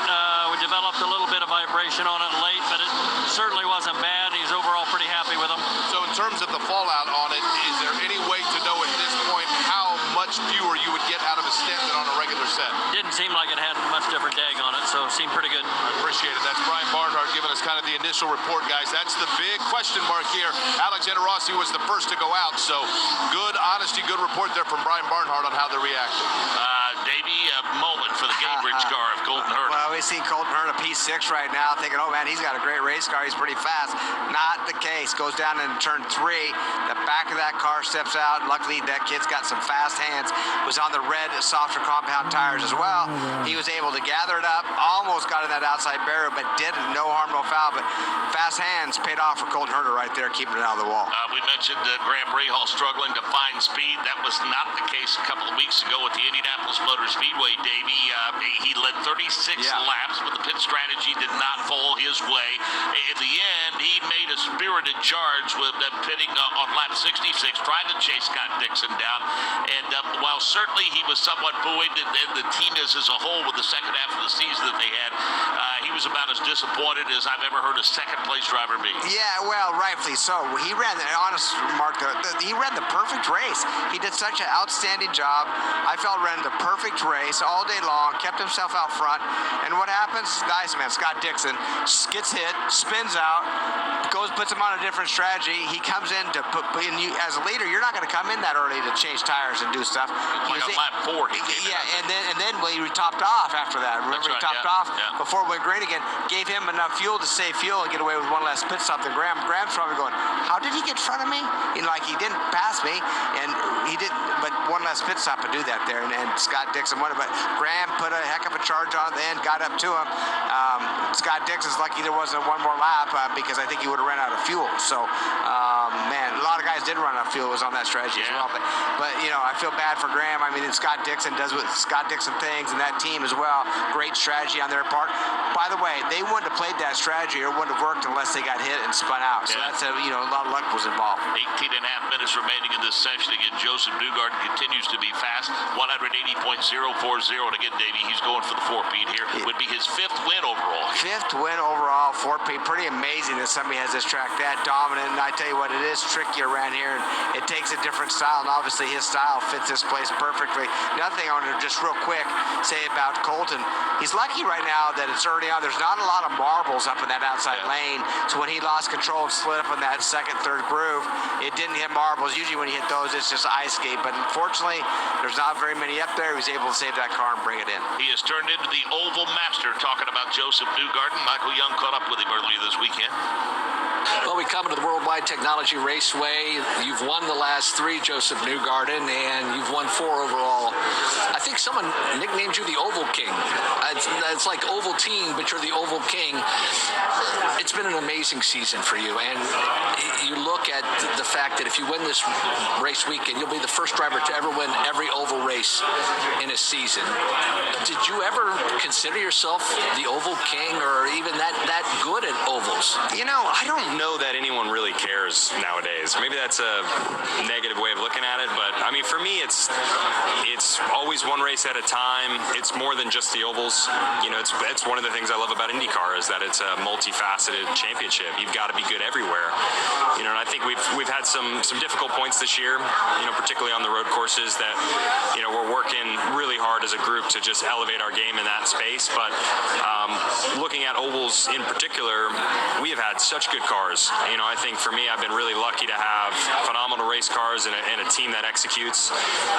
We developed a little bit of vibration on it late, but it certainly wasn't bad. He's overall pretty happy with them. So in terms of the fallout on it, is there any way to know at this point how much fewer you would get out of a stint than on a regular set? Didn't seem like it had much different dag on it, so it seemed pretty good. I appreciate it. That's Brian Barnhart giving us kind of the initial report, guys. That's the big question mark here. Alexander Rossi was the first to go out, so good honesty, good report there from Brian Barnhart on how they're reacting. Davey, a moment for the Gingrich car of Colton Herta. Well, we see Colton Herta P6 right now, thinking, oh man, he's got a great race car. He's pretty fast. Not the case. Goes down in turn 3. The back of that car steps out. Luckily, that kid's got some fast hands. Was on the red, softer compound tires as well. He was able to gather it up. Almost got in that outside barrier, but didn't. No harm, no foul. But fast hands paid off for Colton Herta right there, keeping it out of the wall. We mentioned Graham Rahal struggling to find speed. That was not the case a couple of weeks ago at the Indianapolis Motor Speedway, Davey. He led 36 laps, but the pit strategy did not fall his way. In the end, he made a spirited charge with pitting on lap 66, trying to chase Scott Dixon down. And while certainly he was somewhat buoyed, and the team is as a whole with the second half of the season that they had, he was about as disappointed as I've ever heard a second-place driver be. Yeah, well, rightfully so. He ran, honest remark, he ran the perfect race. He did such an outstanding job. I felt ran the perfect race all day long, kept himself out front. And what happens? Nice, man, Scott Dixon gets hit, spins out, puts him on a different strategy. He comes in to put, and you, as a leader, you're not going to come in that early to change tires and do stuff. Like on lap 4. And then when he topped off after that. Remember, That's right, he topped off yeah. before it went green again. Gave him enough fuel to save fuel and get away with one less pit stop than Graham. Graham's probably going, how did he get in front of me? You know, like he didn't pass me, and he didn't. But one less pit stop to do that there, and Scott Dixon won it. But Graham put a heck of a charge on at the end, got up to him. Scott Dixon's lucky there wasn't one more lap because I think he would have ran out of fuel. So, man, a lot of guys did run out of fuel. Was on that strategy as well. But you know, I feel bad for Graham. I mean, Scott Dixon does what Scott Dixon things, and that team as well. Great strategy on their part. By the way, they wouldn't have played that strategy or wouldn't have worked unless they got hit and spun out. So that's a lot of luck was involved. 18 and a half minutes remaining in this session. Again, Joseph Newgarden continues to be fast. 180.040. And again, Davey, he's going for the 4-peat here. It would be his 5th win overall. 5th win overall, 4-peat. Pretty amazing that somebody has this track that dominant. And I tell you what, it is tricky around here. And it takes a different style. And obviously his style fits this place perfectly. Another thing I want to just real quick say about Colton. He's lucky right now that it's early on. There's not a lot of marbles up in that outside lane. So when he lost control and slid up in that second, third groove, it didn't hit marbles. Usually when he hit those, it's just ice skate. But unfortunately, there's not very many up there. He was able to save that car and bring it in. He has turned into the Oval Master. Talking about Joseph Newgarden. Michael Young caught up with him earlier this weekend. Well, we come into the Worldwide Technology Raceway. You've won the last 3, Joseph Newgarden, and you've won 4 overall. I think someone nicknamed you the Oval King. It's like Oval Team, but you're the Oval King. It's been an amazing season for you, and you look at the fact that if you win this race weekend, you'll be the first driver to ever win every oval race in a season. Did you ever consider yourself the Oval King or even that good at ovals? You know, I don't know that anyone really cares nowadays. Maybe that's a negative way of looking at it, but I mean, for me, it's always one race at a time. It's more than just the ovals. You know, it's one of the things I love about Indycar is that it's a multifaceted championship. You've got to be good everywhere. You know, and I think we've had some difficult points this year. You know, particularly on the road courses that we're working really hard as a group to just elevate our game in that space. But looking at ovals in particular, we have had such good cars. You know, I think for me, I've been really lucky to have phenomenal race cars and a team that executes.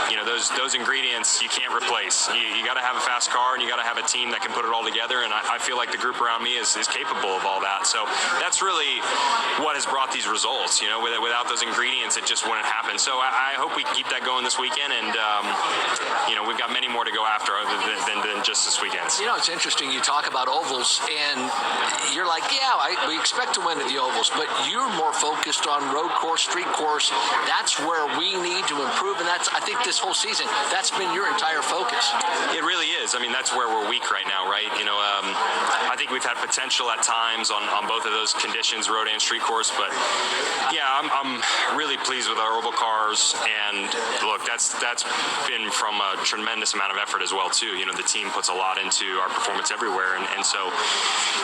You know, those ingredients you can't replace. You got to have a fast car and you got to have a team that can put it all together. And I feel like the group around me is capable of all that. So that's really what has brought these results. You know, without those ingredients, it just wouldn't happen. So I hope we can keep that going this weekend. And we've got many more to go after other than just this weekend. You know, it's interesting. You talk about ovals, and you're like, we expect to win at the ovals, but you're more focused on road course, street course. That's where we need to improve, and I think this whole season, that's been your entire focus. It really is. I mean, that's where we're weak right now, right? You know, I think we've had potential at times on both of those conditions, road and street course, but yeah, I'm really pleased with our oval cars, and look, that's been from a tremendous amount of effort as well, too. You know, the team puts a lot into our performance everywhere, and so,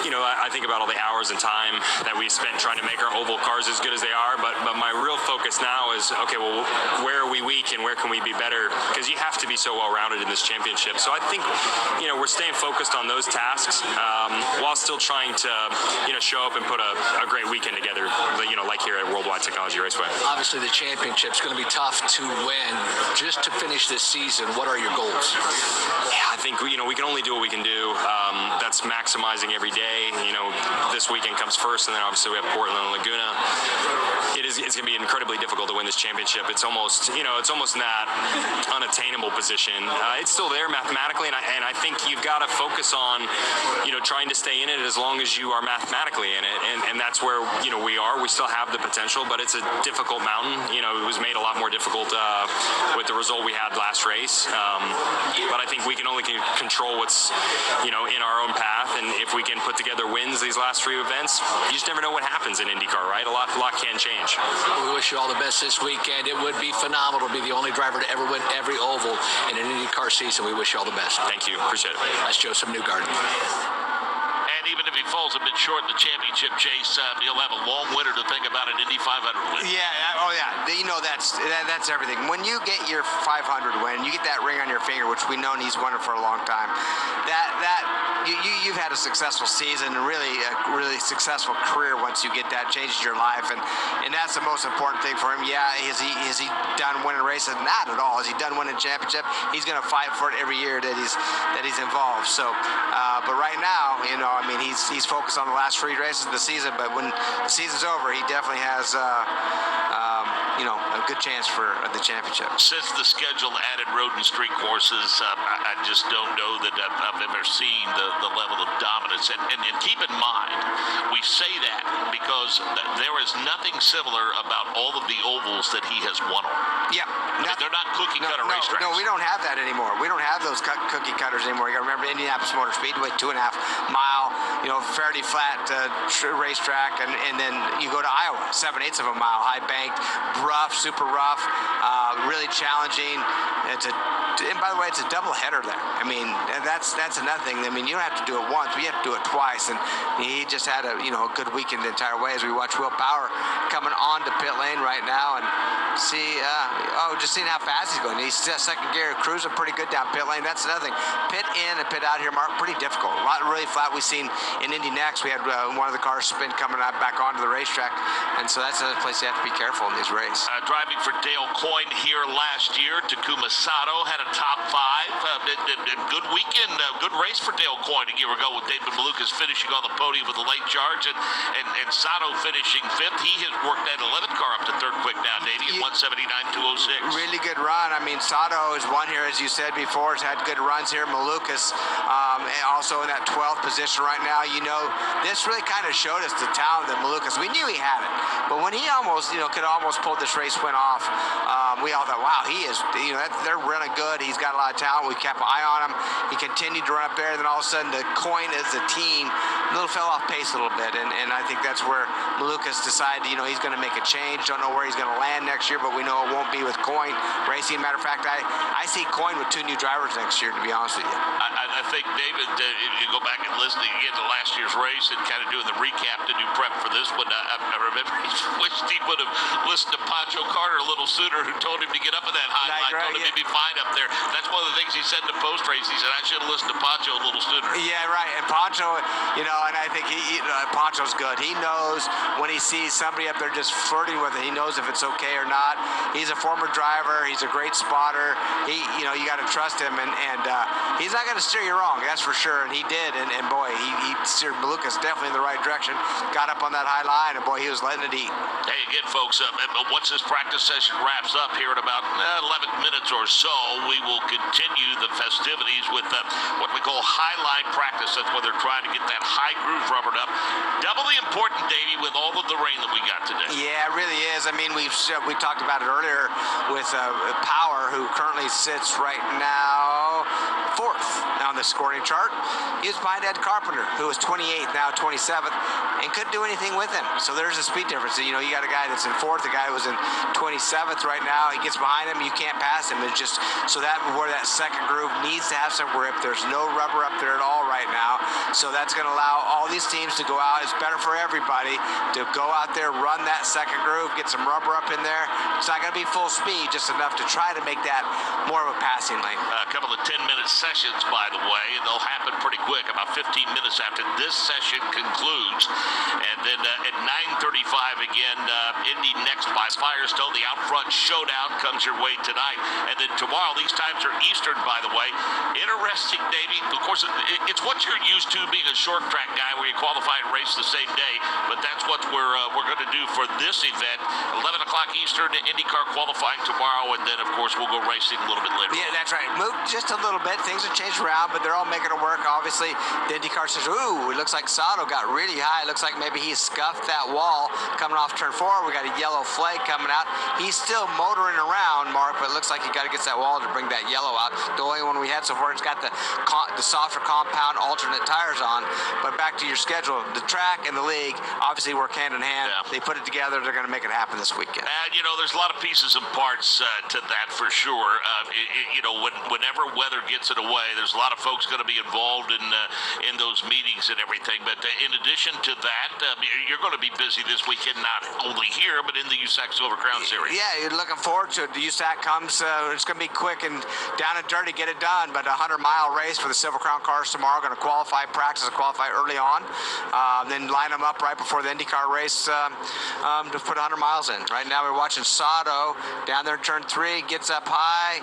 you know, I think about all the hours and time that we spent trying to make our oval cars as good as they are, but my real focus now is, okay, well, where are we weak and where can we be better? Because you have to be so well-rounded in this championship. So I think, you know, we're staying focused on those tasks while still trying to, show up and put a great weekend together, like here at Worldwide Technology Raceway. Obviously, the championship's going to be tough to win. Just to finish this season, what are your goals? Yeah, I think, we can only do what we can do. That's maximizing every day. You know, this weekend comes first, and then obviously we have Portland and Laguna. It's going to be incredibly difficult to win this championship. It's almost in that unattainable position. It's still there mathematically, and I think you've got to focus on, trying to stay in it as long as you are mathematically in it, and that's where, we are. We still have the potential, but it's a difficult mountain. It was made a lot more difficult with the result we had last race. But I think we can only control what's, in our own path, and if we can put together wins these last 3 events, you just never know what happens in IndyCar, right? A lot can change. We wish you all the best this weekend. It would be phenomenal to be the only driver to ever win every oval in an IndyCar season. We wish you all the best. Thank you. Appreciate it. That's Joseph Newgarden. And even if he falls a bit short in the championship chase, he'll have a long winter to think about an Indy 500 win. Yeah, oh yeah. You know that that's everything. When you get your 500 win, you get that ring on your finger, which we know he's won it for a long time. You've had a successful season, and really a really successful career once you get that, changes your life, and that's the most important thing for him. Yeah, has he done winning races? Not at all. Has he done winning championship? He's going to fight for it every year that he's involved. So, but right now, I mean, he's focused on the last 3 races of the season. But when the season's over, he definitely has a good chance for the championship. Since the schedule added road and street courses, I just don't know that I've ever seen the level of dominance. And keep in mind, we say that because there is nothing similar about all of the ovals that he has won on. Yeah. They're not cookie-cutter racetracks. No, we don't have that anymore. We don't have those cookie cutters anymore. You got to remember Indianapolis Motor Speedway, 2.5 mile, fairly flat racetrack, and then you go to Iowa, 7/8 of a mile, high banked, rough, super rough, really challenging. And by the way, it's a double header there. I mean, that's another thing. I mean, you don't have to do it once, but you have to do it twice. And he just had a good weekend the entire way. As we watch Will Power coming on to pit lane right now, and just seeing how fast he's going. He's second gear, cruising pretty good down pit lane. That's another thing. Pit in and pit out here, Mark, pretty difficult. A lot really flat. We've seen in Indy next, we had one of the cars spin coming out back onto the racetrack, and so that's another place you have to be careful in these races. Driving for Dale Coyne here last year, Takuma Sato had a top 5. Good weekend, good race for Dale Coyne a year ago with David Malukas finishing on the podium with a late charge, and Sato finishing 5th. He has worked that 11th car up to 3rd quick now, Davey, at 179.206. Really good run. I mean, Sato has won here, as you said before, has had good runs here. Malukas also in that 12th position right now. This really kind of showed us the talent that Malukas, we knew he had it, but when he almost, could almost pull this race win off, we all thought, wow, he is, they're really good. He's got a lot of talent. We kept an eye on him. He continued to run up there, and then all of a sudden the Coyne as a team fell off pace a little bit, and I think that's where Malukas decided, he's going to make a change. Don't know where he's going to land next year, but we know it won't be with Coyne racing. Matter of fact, I see Coyne with 2 new drivers next year, to be honest with you. I think, David, if you go back and listen again to last year's race and kind of doing the recap to do prep for this one, I remember he wished he would have listened to Pancho Carter a little sooner, who told him to get up in that high line, told him he'd be fine up there. That's one of the things he said in the post-race. He said, I should have listened to Pancho a little sooner. Yeah, right. And Pancho, and I think Pancho's good. He knows when he sees somebody up there just flirting with it, he knows if it's okay or not. He's a former driver. He's a great spotter. You got to trust him, and he's not going to steer you wrong, that's for sure. And he did, and boy, he steered Malukas definitely in the right direction. Got up on that high line, and boy, he was letting it eat. Hey, again, folks, once this practice session wraps up here in about 11 minutes or so, we will continue the festivities with what we call highline practice. That's where they're trying to get that high groove rubbered up. Doubly important, Davey, with all of the rain that we got today. Yeah, it really is. I mean, we talked about it earlier with Power, who currently sits right now 4th on the scoring chart. He was behind Ed Carpenter, who was 28th, now 27th, and couldn't do anything with him. So there's a speed difference. You got a guy that's in 4th, a guy who was in 27th right now. He gets behind him, you can't pass him. It's just so that where that second groove needs to have some grip. There's no rubber up there at all right now. So that's going to allow all these teams to go out. It's better for everybody to go out there, run that second groove, get some rubber up in there. It's not going to be full speed, just enough to try to make that more of a passing lane. A couple of 10-minute sessions, by the way, and they'll happen pretty quick, about 15 minutes after this session concludes. And then at 9:35 again, Indy next by Firestone. The out front showdown comes your way tonight. And then tomorrow, these times are Eastern, by the way. Interesting, Davey. Of course, it's what you're used to being a short track guy where you qualify and race the same day, but that's what we're going to do for this event. 11 o'clock Eastern, Indycar qualifying tomorrow, and then, of course, we'll go racing a little bit later. Yeah, that's right. Moved just a little bit. Things have changed around, but they're all making it work. Obviously, the Indycar says, ooh, it looks like Sato got really high. It looks like maybe he scuffed that wall coming off turn 4. We got a yellow flag coming out. He's still motoring around, Mark, but it looks like he got to get that wall to bring that yellow out. The only one we had so far, it's got the softer compound alternate tires on. But back to your schedule, the track and the league obviously work hand in hand. Yeah. They put it together. They're going to make it happen this weekend. And, there's a lot of pieces and parts to that for sure. Whenever weather gets in the way, there's there's a lot of folks going to be involved in those meetings and everything. But in addition to that, you're going to be busy this weekend, not only here, but in the USAC Silver Crown Series. Yeah, you're looking forward to it. The USAC comes, it's going to be quick and down and dirty, get it done. But a 100-mile race for the Silver Crown cars tomorrow. Going to practice and qualify early on. Then line them up right before the Indycar race to put 100 miles in. Right now we're watching Sato down there in turn 3, gets up high.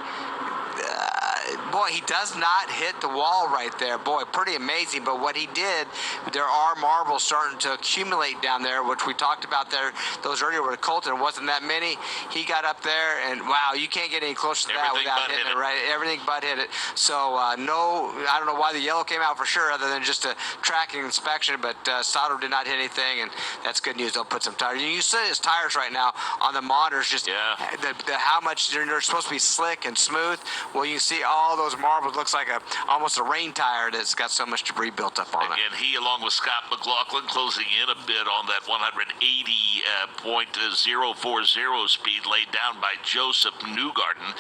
Boy, he does not hit the wall right there. Boy, pretty amazing. But what he did, there are marbles starting to accumulate down there, which we talked about there. Those earlier with Colton, wasn't that many. He got up there, and wow, you can't get any closer to that without hitting it right. Everything but hit it. So no, I don't know why the yellow came out for sure, other than just a tracking inspection. But Sato did not hit anything, and that's good news. They'll put some tires. You see his tires right now on the monitors, just how much they're supposed to be slick and smooth. Well, you see all those marbles. Looks like almost a rain tire that's got so much debris built up on it. And he, along with Scott McLaughlin, closing in a bit on that 180.040 speed laid down by Joseph Newgarden.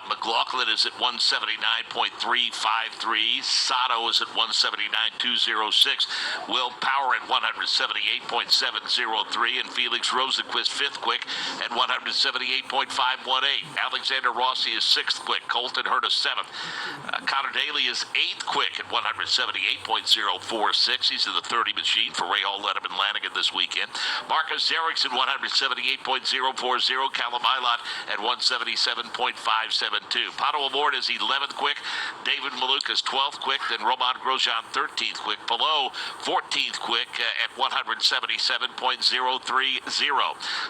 McLaughlin is at 179.353. Sato is at 179.206. Will Power at 178.703. And Felix Rosenquist, 5th quick at 178.518. Alexander Rossi is 6th quick. Colton Hurd is 7th. Connor Daly is 8th quick at 178.046. He's in the 30 machine for Ray Hall, Letterman, Lanigan this weekend. Marcus Erickson, 178.040. Callum Ilott at 177.572. Pato Award is 11th quick. David Maluk is 12th quick. Then Roman Grosjean, 13th quick. Below, 14th quick at 177.030.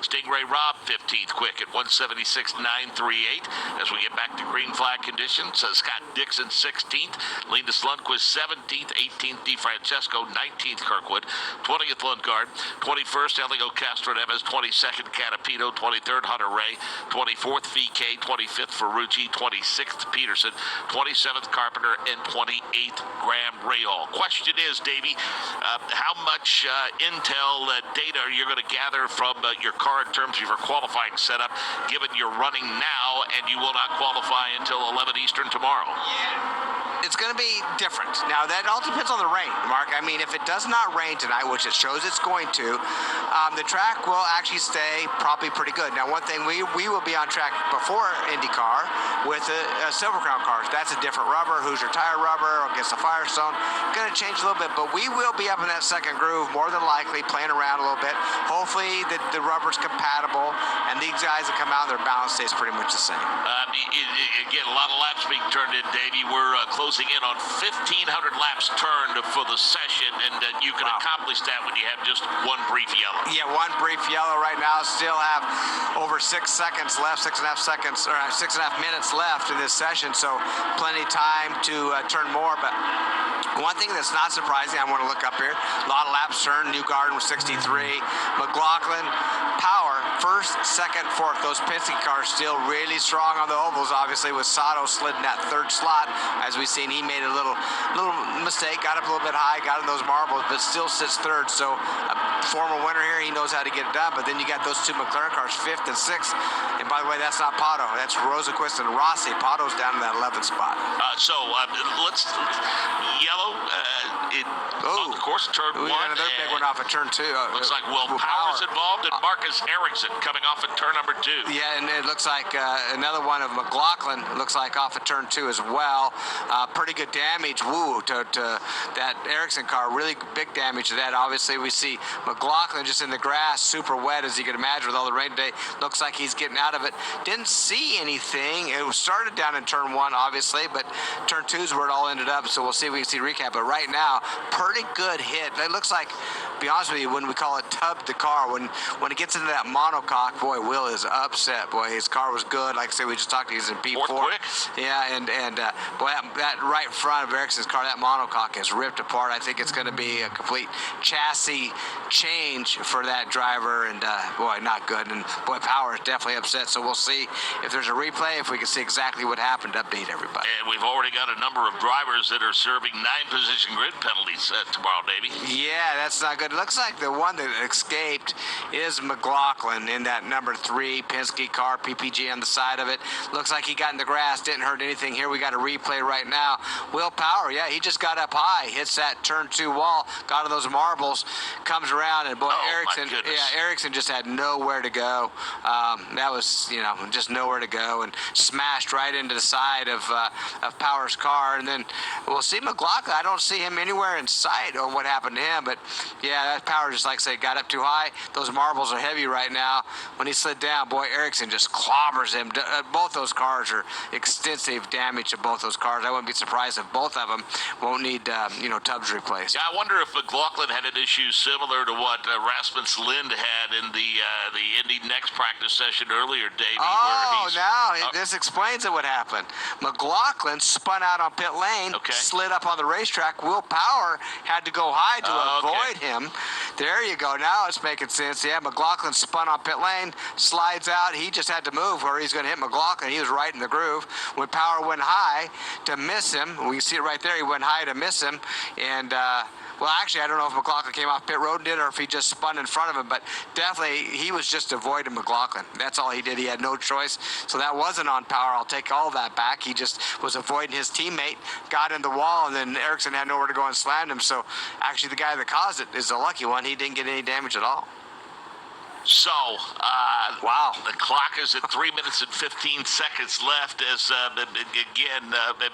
Stingray Rob, 15th quick at 176.938. As we get back to green flag conditions, Scott Dixon, 16th. Linus Lundqvist, 17th. 18th, DeFrancesco. 19th, Kirkwood. 20th, Lundgaard. 21st, Elio Castroneves. 22nd, Canapino. 23rd, Hunter Ray. 24th, VK. 25th, Ferrucci. 26th, Peterson. 27th, Carpenter. And 28th, Graham Rahal. Question is, Davey, how much intel data are you going to gather from your car in terms of your qualifying setup, given you're running now and you will not qualify until 11 Eastern tomorrow? It's going to be different. Now, that all depends on the rain, Mark. I mean, if it does not rain tonight, which it shows it's going to, the track will actually stay probably pretty good. Now, one thing, we will be on track before Indycar with a Silver Crown cars. That's a different rubber, Hoosier tire rubber against the Firestone. Going to change a little bit, but we will be up in that second groove, more than likely, playing around a little bit. Hopefully, the rubber's compatible, and these guys that come out, their balance stays pretty much the same. Again, a lot of laps being turned in, Davey. We're closing in on 1,500 laps turned for the session, and you can accomplish that when you have just one brief yellow. Yeah, one brief yellow right now. Still have over 6 seconds left, 6.5 seconds, or 6.5 minutes left in this session, so plenty time to turn more. But one thing that's not surprising, I want to look up here, a lot of laps turned. Newgarden was 63. McLaughlin, Power, 1st, 2nd, 4th. Those Penske cars still really strong on the ovals, obviously, with Sato slid in that 3rd slot. As we've seen, he made a little mistake, got up a little bit high, got in those marbles, but still sits 3rd. So a former winner here, he knows how to get it done. But then you got those two McLaren cars, 5th and 6th. And by the way, that's not Pato. That's Rosenquist and Rossi. Pato's down in that 11th spot. Let's yellow. Of course, turn 1. Another big one off of turn 2. Looks like Will Power's involved, and Marcus Erickson coming off at turn number 2. Yeah, and it looks like another one of McLaughlin looks like off of turn 2 as well. Pretty good damage, to that Erickson car. Really big damage to that. Obviously, we see McLaughlin just in the grass, super wet, as you can imagine, with all the rain today. Looks like he's getting out of it. Didn't see anything. It started down in turn 1, obviously, but turn 2 is where it all ended up, so we'll see if we can see recap. But right now, pretty good hit. It looks like, to be honest with you, when we call it tub the car, when it gets into that monocoque, boy, Will is upset. Boy, his car was good. Like I said, we just talked to he's in P4. Quick. Yeah, and boy, that right front of Ericsson's car, that monocoque is ripped apart. I think it's going to be a complete chassis change for that driver, and boy, not good. And boy, Power is definitely upset. So we'll see if there's a replay, if we can see exactly what happened, update everybody. And we've already got a number of drivers that are serving 9-position grid penalties tomorrow, Davey. Yeah, that's not good. It looks like the one that escaped is McLaughlin in that number 3 Penske car, PPG on the side of it. Looks like he got in the grass, didn't hurt anything. Here we got a replay right now. Will Power, yeah, he just got up high, hits that turn 2 wall, got on those marbles, comes around, and boy, Ericsson just had nowhere to go. That was, just nowhere to go, and smashed right into the side of Power's car. And then we'll see McLaughlin. I don't see him anywhere in sight on what happened to him, but yeah, that Power just, like I say, got up too high. Those marbles are heavy right now. When he slid down, boy, Ericsson just clobbers him. Both those cars are extensive damage to both those cars. I wouldn't be surprised if both of them won't need, tubs replaced. Yeah, I wonder if McLaughlin had an issue similar to what Rasmus Lind had in the Indy next practice session earlier, Davey. This explains what happened. McLaughlin spun out on pit lane, slid up on the racetrack. Will Power had to go high to avoid him. There you go. Now it's making sense. Yeah, McLaughlin spun on pit lane, slides out. He just had to move where he's going to hit McLaughlin. He was right in the groove. When Power went high to miss him, we see it right there. He went high to miss him, and well, actually, I don't know if McLaughlin came off pit road and did, or if he just spun in front of him, but definitely he was just avoiding McLaughlin. That's all he did. He had no choice. So that wasn't on Power. I'll take all that back. He just was avoiding his teammate, got in the wall, and then Ericsson had nowhere to go and slammed him. So actually the guy that caused it is the lucky one. He didn't get any damage at all. So, wow. The clock is at 3 minutes and 15 seconds left as,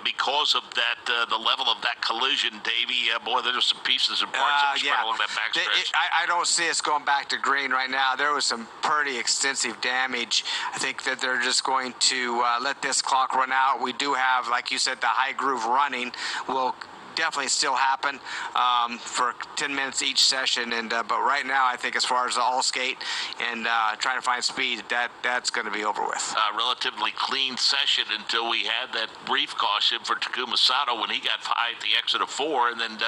because of that, the level of that collision, Davey, boy, there's some pieces and parts that spread along that backstretch. I don't see us going back to green right now. There was some pretty extensive damage. I think that they're just going to let this clock run out. We do have, like you said, the high groove running will definitely still happen for 10 minutes each session, and but right now I think as far as the all skate and trying to find speed, that's going to be over with. Relatively clean session until we had that brief caution for Takuma Sato when he got high at the exit of 4, and then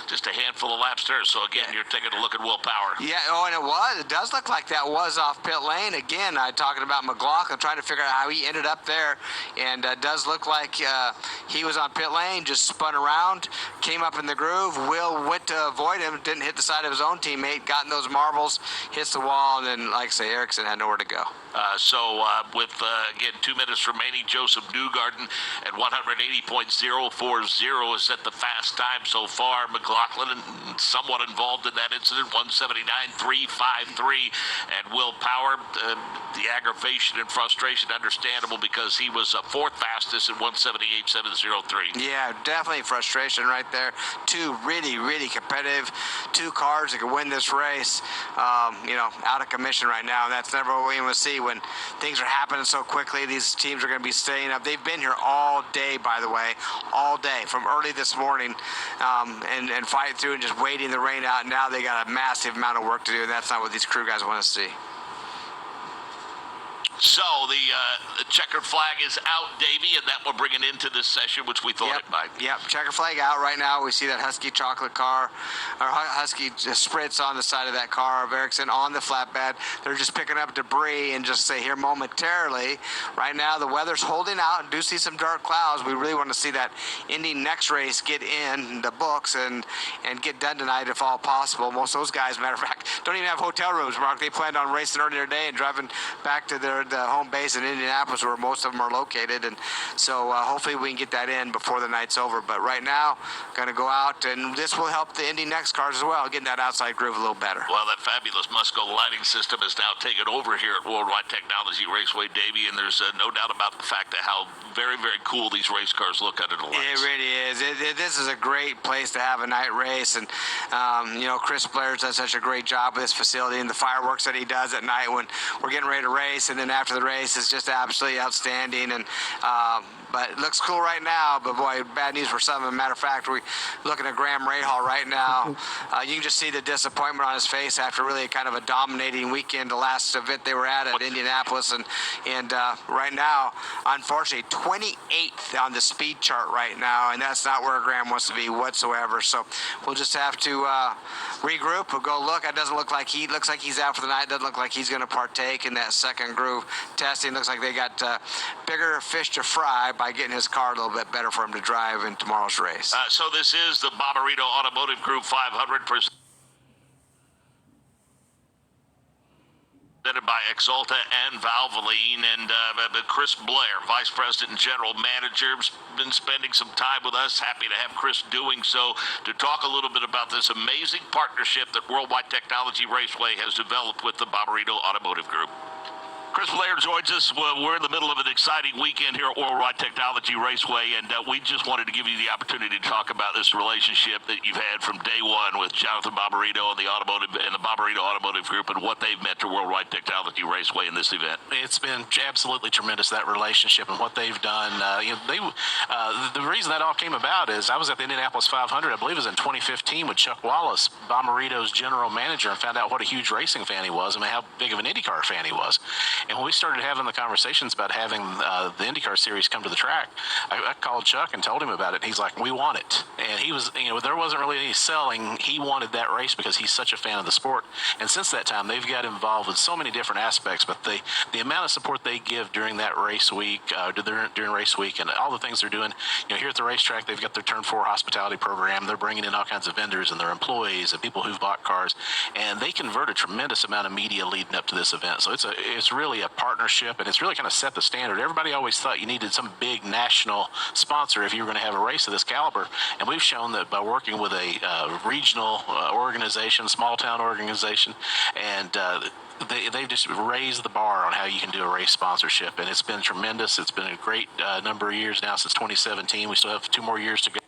just a handful of laps there. So again, you're taking a look at Will Power. Yeah, and it does look like that was off pit lane. Again, talking about McLaughlin, trying to figure out how he ended up there, and it does look like he was on pit lane, just spun around, came up in the groove. Will went to avoid him, didn't hit the side of his own teammate, got in those marbles, hits the wall, and then, like I say, Ericsson had nowhere to go. With, again, 2 minutes remaining, Joseph Newgarden at 180.040 has set the fast time so far. McLaughlin somewhat involved in that incident, 179.353. And Will Power, the aggravation and frustration understandable because he was fourth fastest at 178.703. Yeah, definitely frustration right there. Two really, really competitive, two cars that could win this race, out of commission right now. And that's never what we want to see when things are happening so quickly. These teams are going to be staying up. They've been here all day, by the way, all day from early this morning, and fighting through and just waiting the rain out. Now they got a massive amount of work to do, and that's not what these crew guys want to see. So the checkered flag is out, Davey, and that will bring it into this session, which we thought it might. Yep, checkered flag out right now. We see that Husky chocolate car, or Husky spritz on the side of that car of Ericsson on the flatbed. They're just picking up debris and just say here momentarily. Right now the weather's holding out and do see some dark clouds. We really want to see that Indy next race get in the books and get done tonight if all possible. Most of those guys, matter of fact, don't even have hotel rooms, Mark. They planned on racing earlier today and driving back to the home base in Indianapolis where most of them are located, and so hopefully we can get that in before the night's over. But right now, going to go out, and this will help the Indy Next cars as well, getting that outside groove a little better. Well, that fabulous Musco lighting system is now taken over here at Worldwide Technology Raceway, Davey, and there's no doubt about the fact that how very, very cool these race cars look under the lights. It really is. This is a great place to have a night race, and Chris Blair does such a great job with this facility and the fireworks that he does at night when we're getting ready to race, and then after after the race is just absolutely outstanding. And but it looks cool right now. But boy, bad news for some. As a matter of fact, we're looking at Graham Rahal right now. You can just see the disappointment on his face after really kind of a dominating weekend. The last event they were at Indianapolis, and right now, unfortunately, 28th on the speed chart right now, and that's not where Graham wants to be whatsoever. So we'll just have to regroup. We'll go look. It doesn't look like looks like he's out for the night. Doesn't look like he's going to partake in that second group testing. Looks like they got bigger fish to fry by getting his car a little bit better for him to drive in tomorrow's race. So this is the Bommarito Automotive Group 500 presented by Exalta and Valvoline, and Chris Blair, Vice President and General Manager, has been spending some time with us. Happy to have Chris doing so to talk a little bit about this amazing partnership that Worldwide Technology Raceway has developed with the Bommarito Automotive Group. Chris Blair joins us. We're in the middle of an exciting weekend here at Worldwide Technology Raceway, and we just wanted to give you the opportunity to talk about this relationship that you've had from day one with Jonathan Bommarito and the Bommarito Automotive Group, and what they've meant to Worldwide Technology Raceway in this event. It's been absolutely tremendous, that relationship and what they've done. The reason that all came about is I was at the Indianapolis 500, I believe it was in 2015, with Chuck Wallace, Bommarito's general manager, and found out what a huge racing fan he was and how big of an Indycar fan he was. And when we started having the conversations about having the Indycar series come to the track, I called Chuck and told him about it. And he's like, we want it. And he was, there wasn't really any selling. He wanted that race because he's such a fan of the sport. And since that time, they've got involved with so many different aspects. But the amount of support they give during that race week, during race week, and all the things they're doing, here at the racetrack, they've got their Turn 4 hospitality program. They're bringing in all kinds of vendors and their employees and people who've bought cars. And they convert a tremendous amount of media leading up to this event. So it's really a partnership, and it's really kind of set the standard. Everybody always thought you needed some big national sponsor if you were going to have a race of this caliber, and we've shown that by working with a regional organization, small town organization, and they've just raised the bar on how you can do a race sponsorship, and it's been tremendous. It's been a great number of years now, since 2017. We still have 2 more years to go.